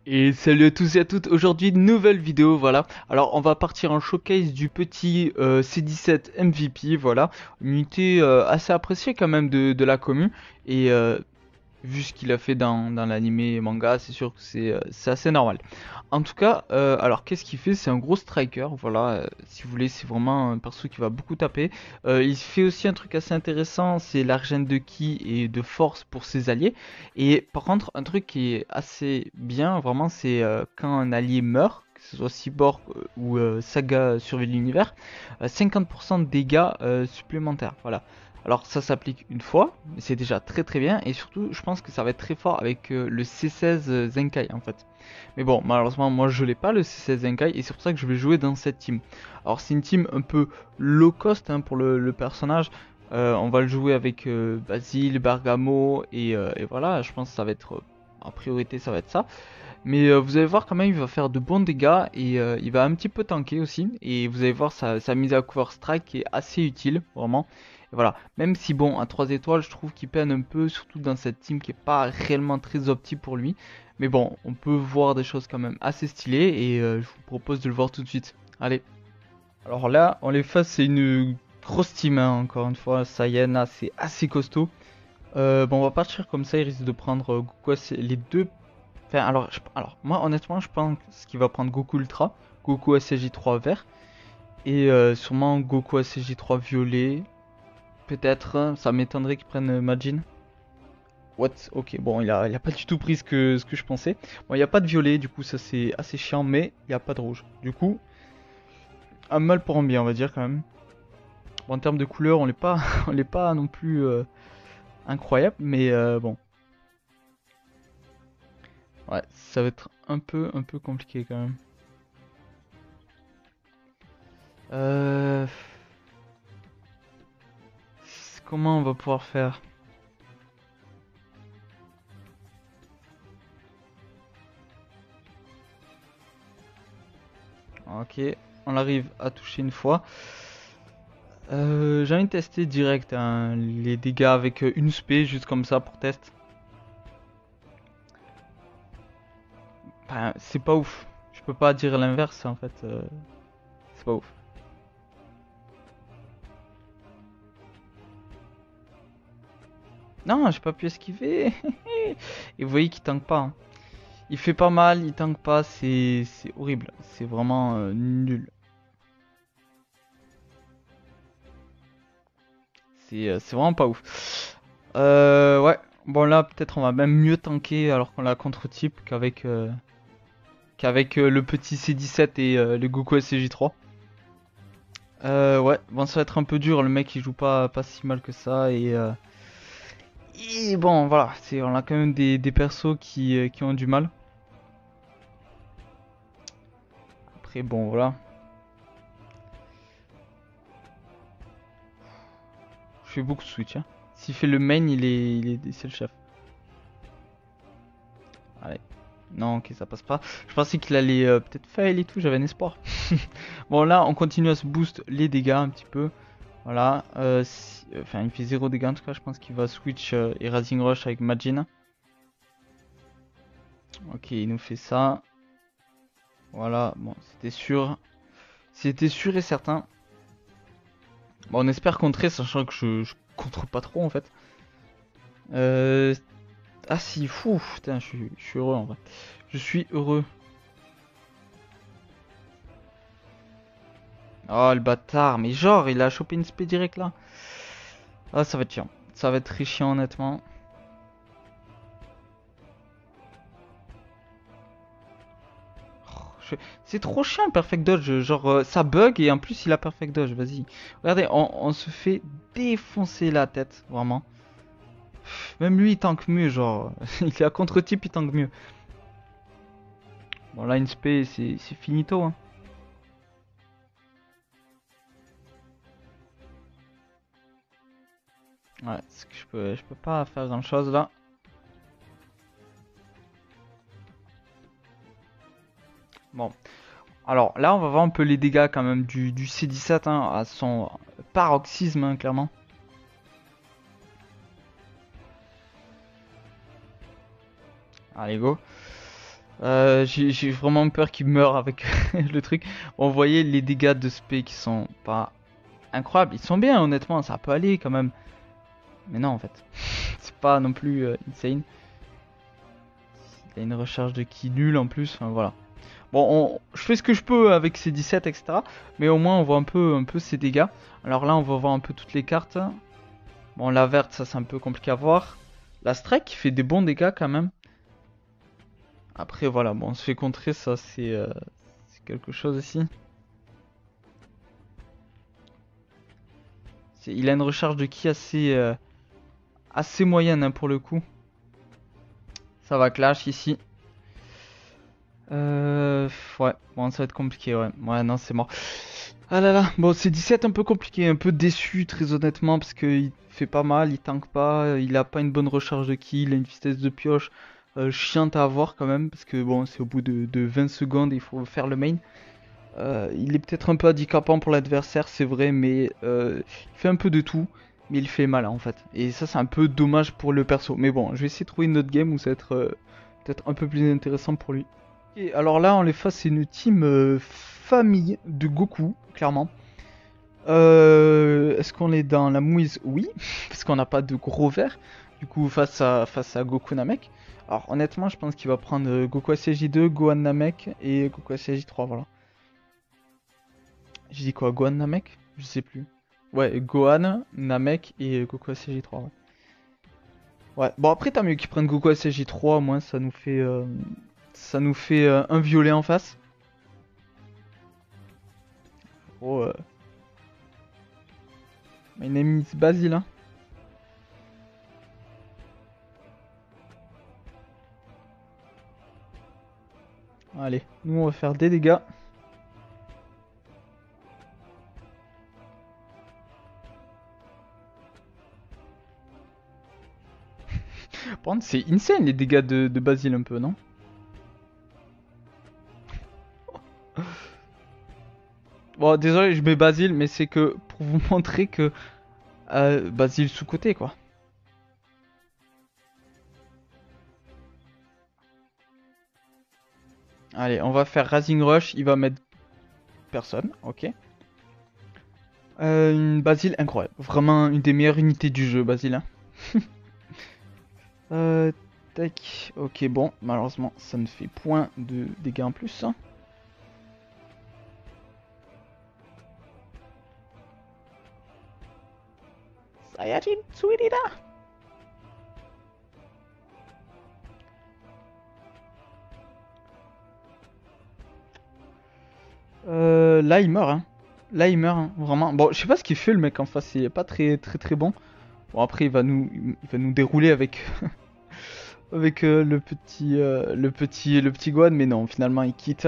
Et salut à tous et à toutes, aujourd'hui nouvelle vidéo, voilà. Alors on va partir en showcase du petit C17 MVP, voilà. Une unité assez appréciée quand même de la commu. Et vu ce qu'il a fait dans l'animé et manga, c'est sûr que c'est assez normal. En tout cas, alors qu'est-ce qu'il fait? C'est un gros striker, voilà. Si vous voulez, c'est vraiment un perso qui va beaucoup taper. Il fait aussi un truc assez intéressant, c'est l'argent de ki et de force pour ses alliés. Et par contre, un truc qui est assez bien, vraiment, c'est quand un allié meurt, que ce soit Cyborg ou Saga survie de l'univers, 50% de dégâts supplémentaires, voilà. Alors ça s'applique une fois, mais c'est déjà très très bien, et surtout je pense que ça va être très fort avec le C16 Zenkai en fait. Mais bon, malheureusement moi je l'ai pas le C16 Zenkai, et c'est pour ça que je vais jouer dans cette team. Alors c'est une team un peu low cost hein, pour le personnage. On va le jouer avec Basile, Bergamo, et voilà, je pense que ça va être, en priorité ça va être ça. Mais vous allez voir quand même, il va faire de bons dégâts et il va un petit peu tanker aussi. Et vous allez voir sa mise à cover strike qui est assez utile, vraiment. Et voilà, même si bon, à 3 étoiles, je trouve qu'il peine un peu, surtout dans cette team qui est pas réellement très opti pour lui. Mais bon, on peut voir des choses quand même assez stylées et je vous propose de le voir tout de suite. Allez. Alors là, on les face, c'est une grosse team, hein, encore une fois. Sayena, c'est assez costaud. Bon, on va partir comme ça, il risque de prendre Goku, les deux. Enfin, alors, moi, honnêtement, je pense qu'il va prendre Goku Ultra, Goku ACJ3 vert, et sûrement Goku ACJ3 violet. Peut-être, hein, ça m'étonnerait qu'il prenne Majin. What? Ok, bon, il a pas du tout pris ce que je pensais. Bon, il n'y a pas de violet, du coup, ça c'est assez chiant, mais il n'y a pas de rouge. Du coup, un mal pour un bien, on va dire quand même. Bon, en termes de couleur, on n'est pas, on n'est pas non plus incroyable, mais bon. Ouais, ça va être un peu compliqué quand même. Euh... Comment on va pouvoir faire? Ok, on arrive à toucher une fois. J'ai envie de tester direct hein, les dégâts avec une spé, juste comme ça pour test. Enfin, c'est pas ouf. Je peux pas dire l'inverse en fait. C'est pas ouf. Non, j'ai pas pu esquiver. Et vous voyez qu'il tank pas, hein. Il fait pas mal, il tank pas, c'est horrible. C'est vraiment nul. C'est vraiment pas ouf. Ouais. Bon là, peut-être on va même mieux tanker alors qu'on l'a contre-type qu'avec le petit C17 et le Goku SCJ3. Ouais, bon ça va être un peu dur, le mec il joue pas si mal que ça et bon voilà, on a quand même des persos qui ont du mal. Après bon voilà, je fais beaucoup de switch hein. S'il fait le main, c'est le chef. Allez. Non, ok, ça passe pas. Je pensais qu'il allait peut-être fail et tout, j'avais un espoir. Bon, là, on continue à se boost les dégâts un petit peu. Voilà. Enfin, il fait 0 dégâts en tout cas. Je pense qu'il va switch et Rising Rush avec Majin. Ok, il nous fait ça. Voilà, bon, c'était sûr. C'était sûr et certain. Bon, on espère contrer, sachant que je contre pas trop en fait. Euh... Ah si, fou, putain, je suis heureux en vrai. Je suis heureux. Oh le bâtard, mais genre il a chopé une spé direct là. Ah ça va être chiant. Ça va être très chiant honnêtement. Oh, c'est trop chiant le perfect dodge. Genre ça bug et en plus il a perfect dodge. Vas-y. Regardez, on se fait défoncer la tête. Vraiment. Même lui il tank mieux. Genre il est à contre-type il tank mieux. Bon là une spé c'est finito hein. Ouais, c'est que je peux pas faire grand chose là. Bon. Alors là on va voir un peu les dégâts quand même du C17 hein, à son paroxysme hein, clairement. Allez go. J'ai vraiment peur qu'il meure avec le truc. Bon, vous voyez les dégâts de spé qui sont pas incroyables. Ils sont bien, honnêtement, ça peut aller quand même. Mais non, en fait. C'est pas non plus insane. Il a une recharge de ki nulle en plus. Enfin, voilà. Bon, je fais ce que je peux avec ces 17, etc. Mais au moins, on voit un peu ses dégâts. Alors là, on va voir un peu toutes les cartes. Bon, la verte, ça c'est un peu compliqué à voir. La strike qui fait des bons dégâts quand même. Après, voilà, bon, on se fait contrer, ça c'est quelque chose aussi. Il a une recharge de ki assez moyenne hein, pour le coup. Ça va clash ici. Ouais, bon, ça va être compliqué, ouais. Ouais, non, c'est mort. Ah là là, bon, c'est 17 un peu compliqué, un peu déçu, très honnêtement, parce qu'il fait pas mal, il tank pas, il a pas une bonne recharge de ki, il a une vitesse de pioche chiante à avoir quand même, parce que bon, c'est au bout de 20 secondes, il faut faire le main. Il est peut-être un peu handicapant pour l'adversaire, c'est vrai, mais il fait un peu de tout, mais il fait mal hein, en fait. Et ça, c'est un peu dommage pour le perso. Mais bon, je vais essayer de trouver une autre game où ça va être peut-être un peu plus intéressant pour lui. Et alors là, on les face, c'est une team famille de Goku, clairement. Est-ce qu'on est dans la mouise? Oui, parce qu'on n'a pas de gros verre. Du coup, face à Goku Namek. Alors honnêtement, je pense qu'il va prendre Goku SCJ2, Gohan Namek et Goku SCJ3, voilà. J'ai dit quoi, Gohan Namek? Je sais plus. Ouais, Gohan, Namek et Goku SCJ3, ouais. Ouais, bon après, tant mieux qu'ils prennent Goku SCJ3, au moins ça nous fait un violet en face. Oh, my name is Basil, hein. Allez, nous on va faire des dégâts. Par contre, c'est insane les dégâts de Basil un peu, non? Bon, désolé, je mets Basil, mais c'est que pour vous montrer que Basil sous-côté, quoi. Allez, on va faire Rising Rush, il va mettre personne, ok. Une Basil incroyable, vraiment une des meilleures unités du jeu, Basil, hein. Euh, tac, ok, bon, malheureusement, ça ne fait point de dégâts en plus, hein. Saiyajin Tsuirida. Là il meurt, hein. Là il meurt, hein, vraiment. Bon, je sais pas ce qu'il fait le mec en face, il est pas très très très bon. Bon après il va nous dérouler avec avec le petit Gohan, mais non, finalement il quitte.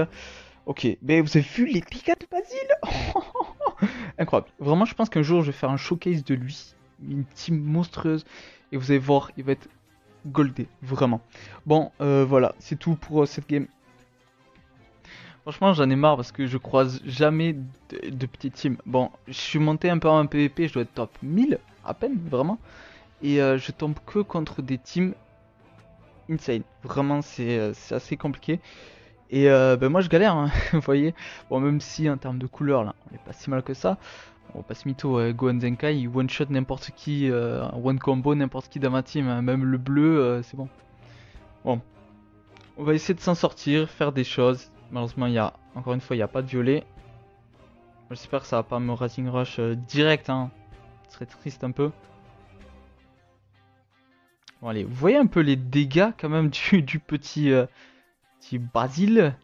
Ok, mais vous avez vu les dégâts de Basile? Incroyable. Vraiment, je pense qu'un jour je vais faire un showcase de lui, une team monstrueuse, et vous allez voir, il va être goldé, vraiment. Bon, voilà, c'est tout pour cette game. Franchement, j'en ai marre parce que je croise jamais de petites teams. Bon, je suis monté un peu en PvP, je dois être top 1000 à peine, vraiment. Et je tombe que contre des teams insane. Vraiment, c'est assez compliqué. Et ben moi, je galère, hein, vous voyez. Bon, même si en termes de couleur, là, on est pas si mal que ça. On va pas se mytho, Gohan Zenkai, il one-shot n'importe qui, one combo n'importe qui dans ma team. Hein. Même le bleu, c'est bon. Bon, on va essayer de s'en sortir, faire des choses. Malheureusement, encore une fois, il n'y a pas de violet. J'espère que ça va pas me Rising Rush direct, hein. Ce serait triste un peu. Bon allez, vous voyez un peu les dégâts quand même du petit Basile.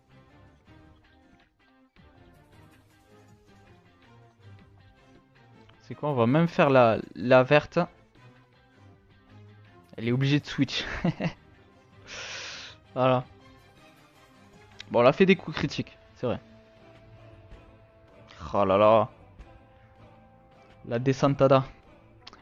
C'est quoi? On va même faire la verte. Elle est obligée de switch. Voilà. Bon, on a fait des coups critiques, c'est vrai. Oh là là. La descentada.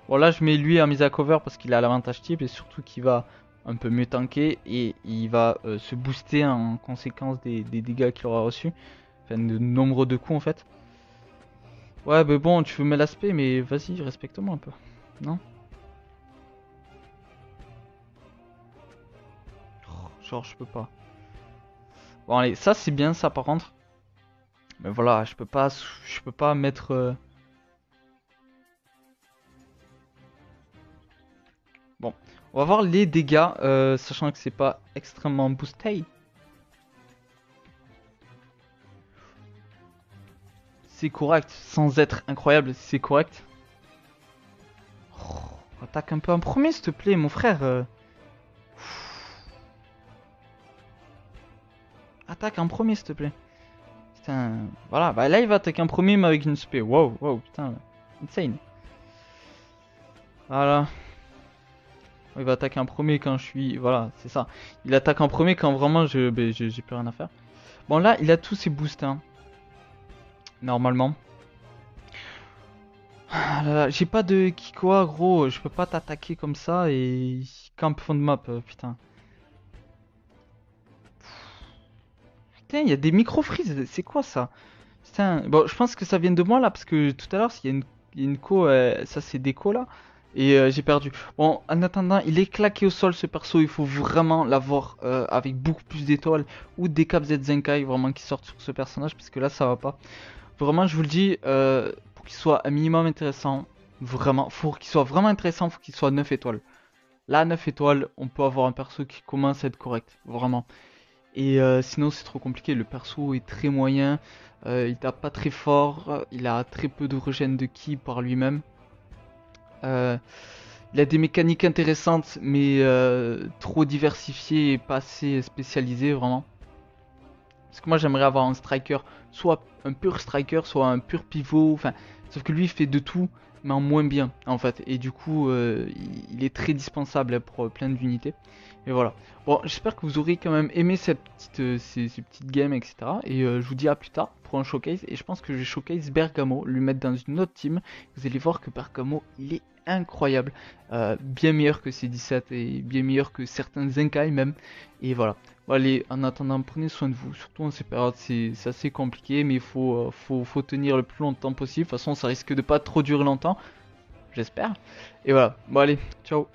Bon là je mets lui en mise à cover parce qu'il a l'avantage type et surtout qu'il va un peu mieux tanker et il va se booster en conséquence des dégâts qu'il aura reçus. Enfin de nombre de coups en fait. Ouais mais bon tu veux mettre l'aspect mais vas-y respecte-moi un peu. Non? Oh, genre je peux pas. Bon allez, ça c'est bien ça par contre. Mais voilà, je peux pas mettre. Bon, on va voir les dégâts, sachant que c'est pas extrêmement boosté. C'est correct, sans être incroyable, c'est correct. Oh, attaque un peu en premier, s'il te plaît, mon frère. Attaque en premier, s'il te plaît. Putain, voilà, bah là il va attaquer en premier, mais avec une spé. Wow, wow, putain, insane. Voilà. Il va attaquer en premier quand je suis. Voilà, c'est ça. Il attaque en premier quand vraiment j'ai plus rien à faire. Bon, là, il a tous ses boosts, hein, normalement. Ah là là, j'ai pas de Kikoa, gros. Je peux pas t'attaquer comme ça et camp fond de map, putain. Putain, il y a des micro-freeze. C'est quoi ça? Putain, bon, je pense que ça vient de moi là, parce que tout à l'heure, il y a une co, ça c'est déco là, et j'ai perdu. Bon, en attendant, il est claqué au sol ce perso, il faut vraiment l'avoir avec beaucoup plus d'étoiles, ou des Cap Z Zenkai vraiment qui sortent sur ce personnage, parce que là ça va pas. Vraiment, je vous le dis, pour qu'il soit un minimum intéressant, vraiment, pour qu'il soit vraiment intéressant, faut qu'il soit 9 étoiles. Là, 9 étoiles, on peut avoir un perso qui commence à être correct, vraiment. Et sinon c'est trop compliqué, le perso est très moyen, il tape pas très fort, il a très peu de regen de ki par lui-même. Euh, il a des mécaniques intéressantes mais trop diversifiées et pas assez spécialisées vraiment. Parce que moi j'aimerais avoir un striker, soit un pur striker, soit un pur pivot, enfin, sauf que lui il fait de tout, mais en moins bien en fait. Et du coup il est très dispensable pour plein d'unités. Et voilà. Bon, j'espère que vous aurez quand même aimé cette petite, ces petites games, etc. Et je vous dis à plus tard pour un showcase. Et je pense que je vais showcase Bergamo, lui mettre dans une autre team. Vous allez voir que Bergamo, il est incroyable. Bien meilleur que C17 et bien meilleur que certains Zenkai même. Et voilà. Bon, allez, en attendant, prenez soin de vous. Surtout en ces périodes, c'est assez compliqué. Mais il faut tenir le plus longtemps possible. De toute façon, ça risque de pas trop durer longtemps. J'espère. Et voilà. Bon, allez, ciao.